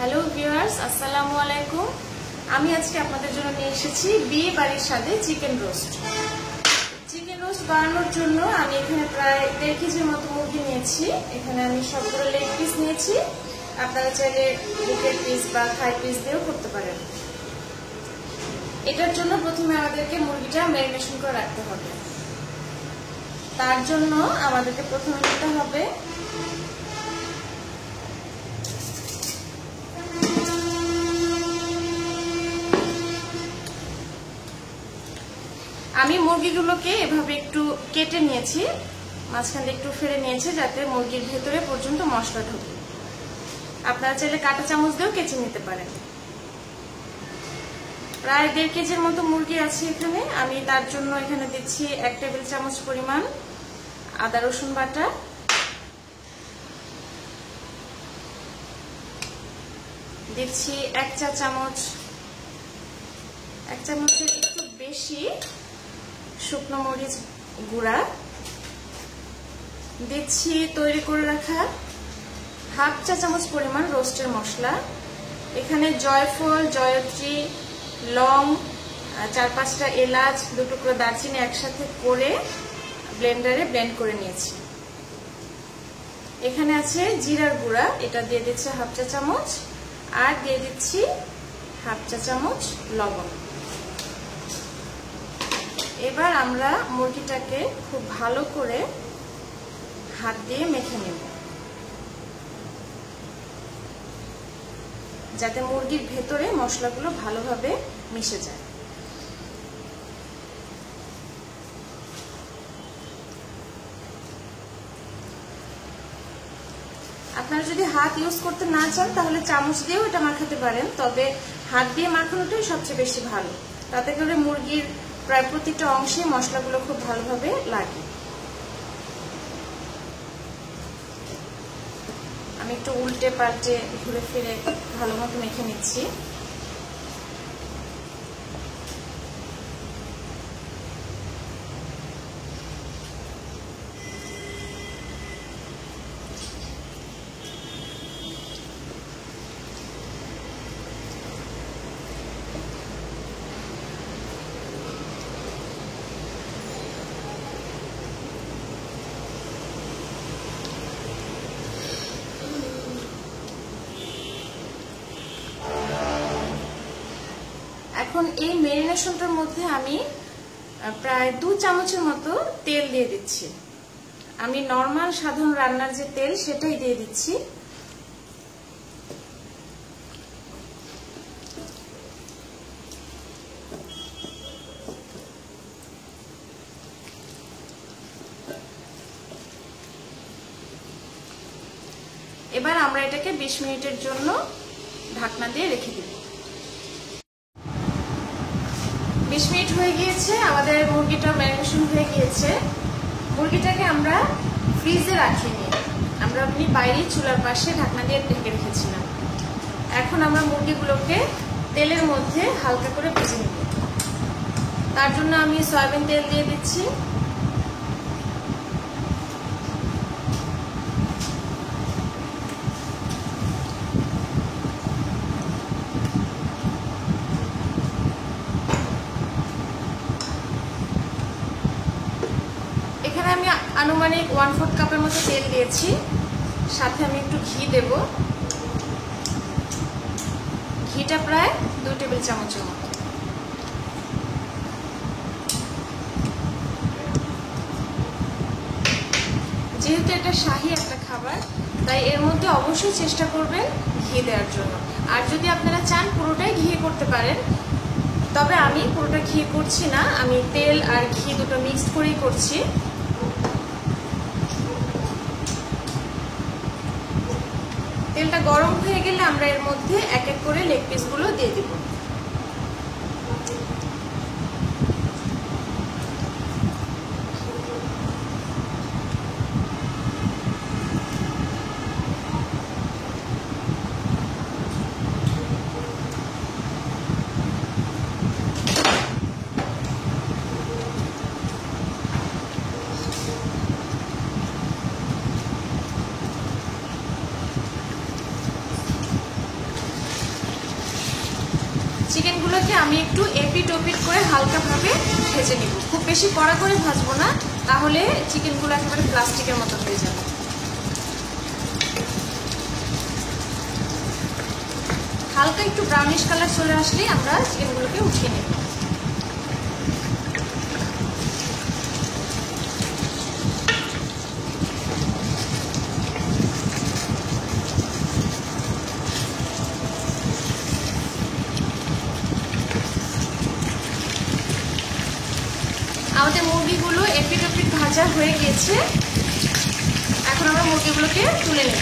Hello viewers, আসসালামু আলাইকুম। আমি আজকে আপনাদের জন্য নিয়ে এসেছি বিয়ে বাড়ির সাথে চিকেন রোস্ট। চিকেন রোস্ট বানানোর জন্য আমি এখানে প্রায় 1.5 কেজির মতো মুরগি নিয়েছি। এখানে আমি সবগুলো লেগ পিস নিয়েছি। আপনারা চাইলে বুকের পিস বা থাই পিস দিয়েও করতে পারেন। এটার জন্য প্রথমে আমাদেরকে মুরগিটা ম্যারিনেশন করে রাখতে হবে। তার জন্য আমাদেরকে প্রথমে নিতে হবে আমি মুরগিগুলোকে এভাবে একটু কেটে নিয়েছি, মাঝখানে একটু ফেলে নিয়েছি যাতে মুরগির ভেতরে পর্যন্ত মশলা ঢোকে। আপনারা চাইলে কাঁটা চামচ দিয়েও কেচে নিতে পারেন। প্রায় 1.5 কেজির মতো মুরগি আছে এখানে। আমি তার জন্য এখানে দিচ্ছি 1 টেবিল চামচ পরিমাণ আদা রসুন বাটা, দিচ্ছি 1 চা চামচ, 1 চামচের একটু বেশি শুকনো মরিচ গুঁড়া, দিচ্ছি তৈরি করে রাখা 1/2 চা চামচ পরিমাণ রোস্টের মশলা। এখানে জয়ফল, জয়ত্রী, লং, 4-5টা এলাচ, 2 টুকরো দারচিনি একসাথে করে ব্লেন্ডারে ব্লেন্ড করে নিয়েছি। এখানে আছে জিরার গুঁড়া, এটা দিয়ে দিচ্ছি 1/2 চা চামচ, আর দিয়ে দিচ্ছি 1/2 চা চামচ লবণ। এবার আমরা মুরগিটাকে খুব ভালো করে হাত দিয়ে মেখে নেব যাতে মুরগির ভেতরে মশলাগুলো ভালোভাবে মিশে যায়। আপনারা যদি হাত ইউজ করতে না চান তাহলে চামচ দিয়েও এটা মাখাতে পারেন, তবে হাত দিয়ে মাখানোটাই সবচেয়ে বেশি ভালো। তাতে করে মুরগির প্রায় প্রতিটা অংশে মশলাগুলো খুব ভালোভাবে লাগে। আমি একটু উল্টে পাল্টে ঘুরে ফিরে ভালো মতো মেখে নিচ্ছি। এখন এই ম্যারিনেশনটার মধ্যে আমি প্রায় 2 চামচের মতো তেল দিয়ে দিচ্ছি। আমি নরমাল সাধারণ রান্নার যে তেল সেটাই দিয়ে দিচ্ছি। এবার আমরা এটাকে 20 মিনিটের জন্য ঢাকনা দিয়ে রেখে দিব। 20 মিনিট হয়ে গিয়েছে, আমাদের মুরগিটা ম্যারিনেশন হয়ে গিয়েছে। মুরগিটাকে আমরা ফ্রিজে রাখিনি, আমরা এমনি বাইরে চুলার পাশে ঢাকনা দিয়ে ঢেকে রেখেছিলাম। এখন আমরা মুরগিগুলোকে তেলের মধ্যে হালকা করে ভেজে নেব। তার জন্য আমি সয়াবিন তেল দিয়ে দিচ্ছি। এখানে আমি আনুমানিক 1/4 কাপের মতো তেল দিয়েছি, সাথে আমি একটু ঘি দেব। ঘিটা প্রায় 2 টেবিল চামচের মতো। যেহেতু এটা শাহী একটা খাবার, তাই এর মধ্যে অবশ্যই চেষ্টা করবেন ঘি দেওয়ার জন্য। আর যদি আপনারা চান পুরোটাই ঘি করতে পারেন, তবে আমি পুরোটা ঘি করছি না, আমি তেল আর ঘি দুটো মিক্সড করেই করছি। তেলটা গরম হয়ে গেলে আমরা এর মধ্যে এক এক করে লেগ পিসগুলো দিয়ে দিব। চিকেনগুলোকে আমি একটু এপিট ওপিট করে হালকাভাবে ভেজে নিব, খুব বেশি কড়া করে ভাজবো না, তাহলে চিকেনগুলো একেবারে প্লাস্টিকের মতো হয়ে যাবে। হালকা একটু ব্রাউনিশ কালার চলে আসলেই আমরা চিকেনগুলোকে উঠিয়ে নেব। আমাদের মুরগিগুলো এপিট ওপিট ভাজা হয়ে গিয়েছে, এখন আমরা মুরগিগুলোকে তুলে নেব।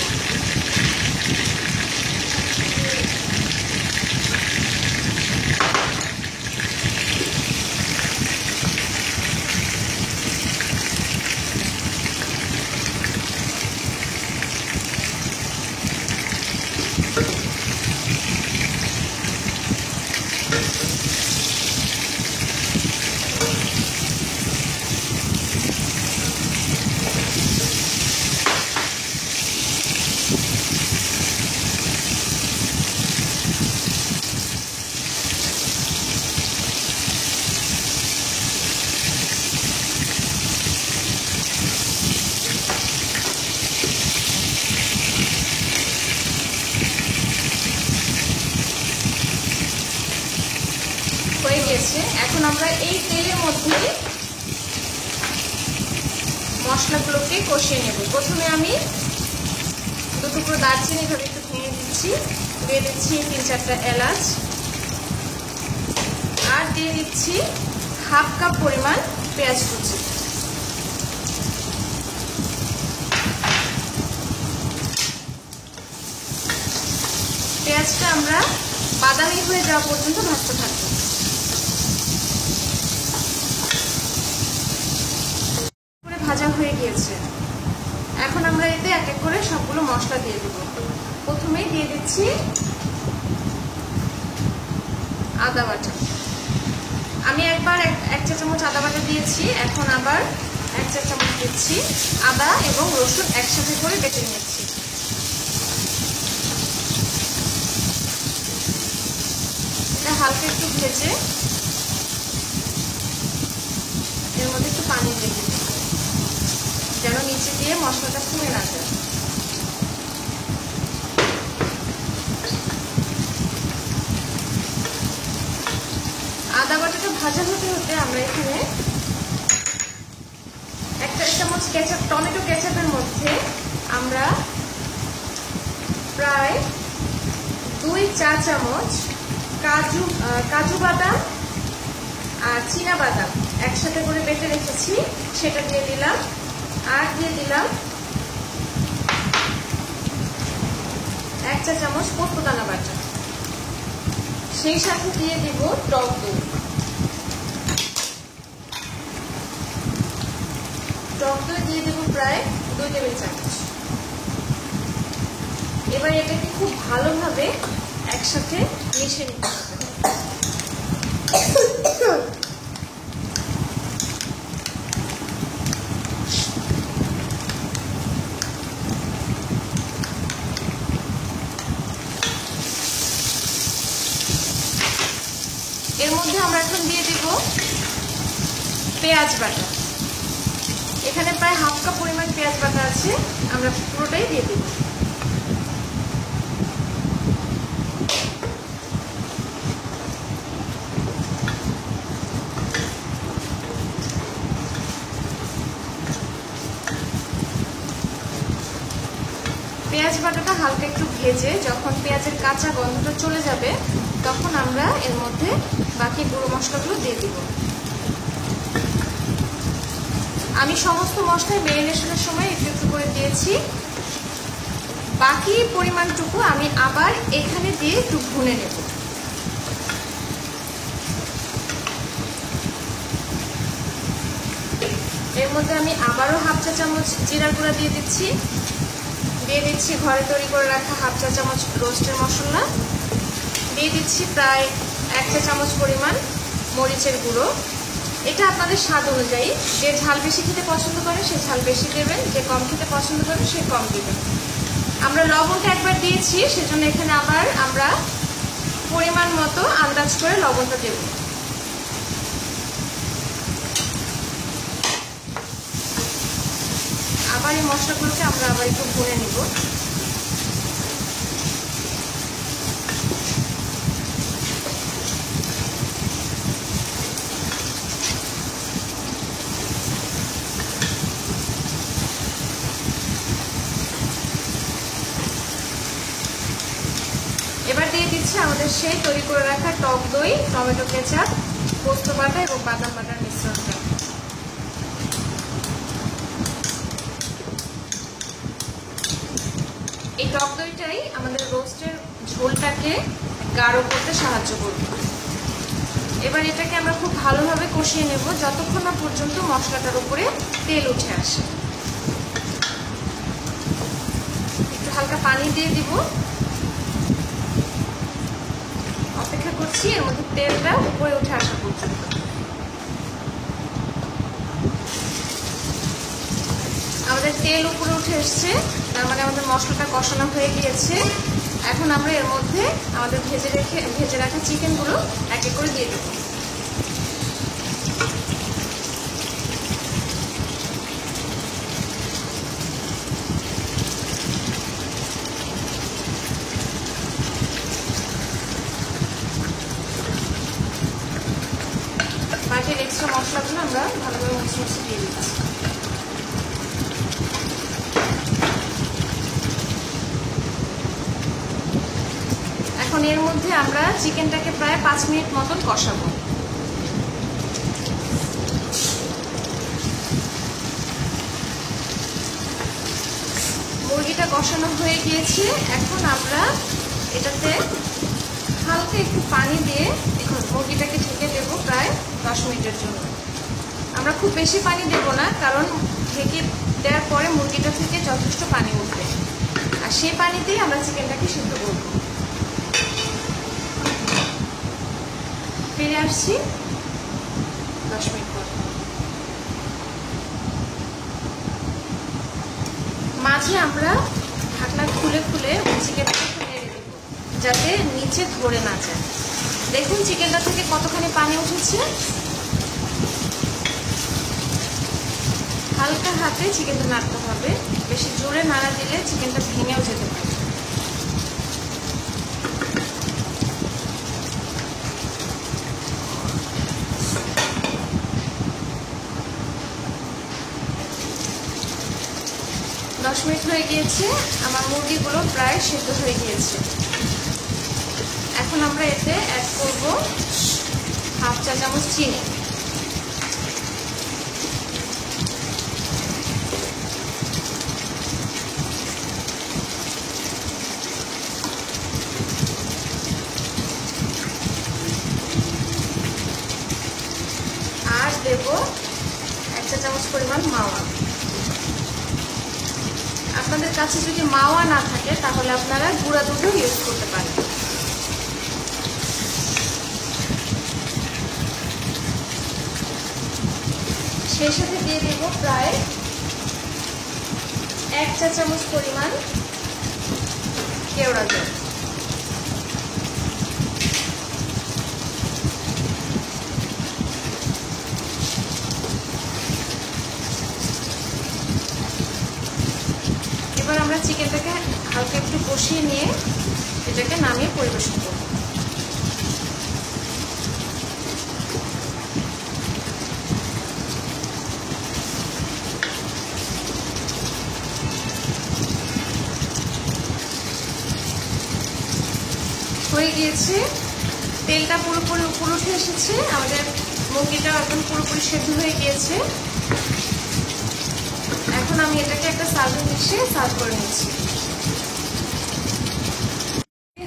হয়ে গেছে, এখন আমরা এই তেলের মধ্যে মশলাগুলোকে কষিয়ে নেব। প্রথমে আমি 2 টুকরো দারচিনি ভাবে একটু ভেঙে দিচ্ছি, দিয়ে দিচ্ছি 3-4টা এলাচ, আর দিয়ে দিচ্ছি 1/2 কাপ পরিমাণ পেঁয়াজ কুচি। পেঁয়াজটা আমরা বাদামি হয়ে যাওয়া পর্যন্ত ভাজতে থাকবো। ভাজা হয়ে গিয়েছে, এখন আমরা এতে এক এক করে সবগুলো মশলা দিয়ে দেব। প্রথমেই দিয়ে দিচ্ছি আদা বাটা। আমি একবার 1 চা চামচ আদা বাটা দিয়েছি, এখন আবার 1 চা চামচ দিচ্ছি। আদা এবং রসুন একসাথে করে বেটে নিচ্ছি। এটা হালকা একটু ভেজে এর মধ্যে একটু পানি দিয়ে দিচ্ছি, যেন নিচে দিয়ে মশলাটা পুড়ে না যায়। আদা বাটাটা ভাজা হতে হতে আমরা এখানে 1 চামচ কেচাপ, টমেটো কেচাপের মধ্যে আমরা প্রায় 2 চা চামচ কাজু বাদাম আর চীনা বাদাম একসাথে করে বেটে রেখেছি, সেটা দিয়ে দিলাম। আর দিয়ে দিলাম 1 চা চামচ পোস্তদানা বাটা, সেই সাথে দিয়ে দিব টক দই। টক দই দিয়ে দেব প্রায় 2 টেবিল চামচ। এবার এটাকে খুব ভালোভাবে একসাথে মিশিয়ে নিতে হবে। এর মধ্যে আমরা এখন দিয়ে দিব পেঁয়াজ বাটা। এখানে প্রায় 1/2 কাপ পরিমাণ পেঁয়াজ বাটা আছে, আমরা পুরোটাই দিয়ে দিব। পেঁয়াজ বাটাটা হালকা একটু ভেজে যখন পেঁয়াজের কাঁচা গন্ধটা চলে যাবে, তখন আমরা এর মধ্যে বাকি গুঁড়ো মশলাগুলো দিয়ে দিব। আমি সমস্ত মশলাই ম্যারিনেশনের সময় একটু একটু করে দিয়েছি, বাকি পরিমাণটুকু আমি আবার এখানে দিয়ে একটু ভুনে নেব। এর মধ্যে আমি আবারও 1/2 চা চামচ জিরা গুঁড়া দিয়ে দিচ্ছি, দিয়ে দিচ্ছি ঘরে তৈরি করে রাখা 1/2 চা চামচ রোস্টের মশলা, দিয়ে দিচ্ছি প্রায় 1 চা চামচ পরিমাণ মরিচের গুঁড়ো। এটা আপনাদের স্বাদ অনুযায়ী, যে ঝাল বেশি খেতে পছন্দ করে সে ঝাল বেশি দেবেন, যে কম খেতে পছন্দ করে সে কম দেবেন। আমরা লবণটা একবার দিয়েছি, সেজন্য এখানে আবার আমরা পরিমাণ মতো আন্দাজ করে লবণটা দেব। আবার এই মশলাগুলোকে আমরা আবার একটু ভুনে নিব। এবার দিয়ে দিচ্ছি আমাদের সেই তৈরি করে রাখা টক দই, টমেটো কেচাপ, পোস্ত বাটা এবং বাদাম বাটার মিশ্রণটা। এই টক দইটাই আমাদের রোস্টের ঝোলটাকে গাঢ় করতে সাহায্য করবে। এবার এটাকে আমরা খুব ভালোভাবে কষিয়ে নেব যতক্ষণ না পর্যন্ত মশলাটার উপরে তেল উঠে আসে। একটু হালকা পানি দিয়ে দিব, অপেক্ষা করছি এর মধ্যে তেলটা উপরে উঠে আসা পর্যন্ত। আমাদের তেল উপরে উঠে এসছে, তার মানে আমাদের মশলাটা কষানো হয়ে গিয়েছে। এখন আমরা এর মধ্যে আমাদের ভেজে রাখা চিকেনগুলো এক এক করে দিয়ে দেব। বাকির এক্সট্রা মশলাগুলো আমরা ভালোভাবে মুছে দিয়ে দিচ্ছি। এখন এর মধ্যে আমরা চিকেনটাকে প্রায় 5 মিনিট মতন কষাবো। মুরগিটা কষানো হয়ে গিয়েছে। এখন আমরা এটাতে হালকা একটু পানি দিয়ে এখন মুরগিটাকে ঢেকে দেবো প্রায় 10 মিনিটের জন্য। আমরা খুব বেশি পানি দেব না, কারণ ঢেকে দেওয়ার পরে মুরগিটা থেকে যথেষ্ট পানি উঠবে, আর সেই পানিতেই আমরা চিকেনটাকে সিদ্ধ করব। ফিরে আসছি 10 মিনিট পর। মাঝে আমরা ঢাকনা খুলে খুলে চিকেনটাকে নেড়ে দেব যাতে নিচে ধরে না যায়। দেখুন চিকেনটা থেকে কতখানি পানি উঠেছে। হালকা হাতে চিকেনটা নাড়তে হবে, বেশি জোরে নাড়া দিলে চিকেনটা ভেঙেও যেতে পারে। দশ মিনিট হয়ে গিয়েছে, আমার মুরগিগুলো প্রায় সেদ্ধ হয়ে গিয়েছে। এখন আমরা এতে অ্যাড করব হাফ চা চামচ চিনি। আর দেব 1 চা চামচ পরিমাণ মাওয়া। আপনাদের কাছে যদি মাওয়া না থাকে তাহলে আপনারা গুঁড়া দুধও ইউজ করতে পারেন। সেই সাথে দিয়ে দেব প্রায় 1 চা চামচ পরিমাণ কেওড়া জল। এবার আমরা চিকেনটাকে হালকা একটু কষিয়ে নিয়ে এটাকে নামিয়ে পরিবেশন করব। হয়ে গিয়েছে, তেলটা পুরোপুরি উপরে উঠে এসেছে, আমাদের মুরগিটা একদম পুরোপুরি সেদ্ধ হয়ে গিয়েছে। এখন আমি এটাকে একটা সার্ভিং ডিশে সার্ভ করে নিচ্ছি।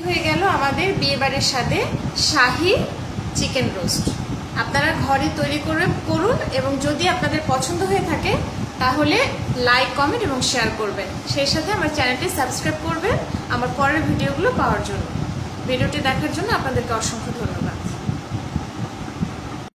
হয়ে গেল আমাদের বিয়েবাড়ির স্বাদে শাহী চিকেন রোস্ট। আপনারা ঘরে তৈরি করে করুন এবং যদি আপনাদের পছন্দ হয়ে থাকে তাহলে লাইক, কমেন্ট এবং শেয়ার করবেন। সেই সাথে আমার চ্যানেলটি সাবস্ক্রাইব করবেন আমার পরের ভিডিওগুলো পাওয়ার জন্য। ভিডিওটি দেখার জন্য আপনাদেরকে অসংখ্য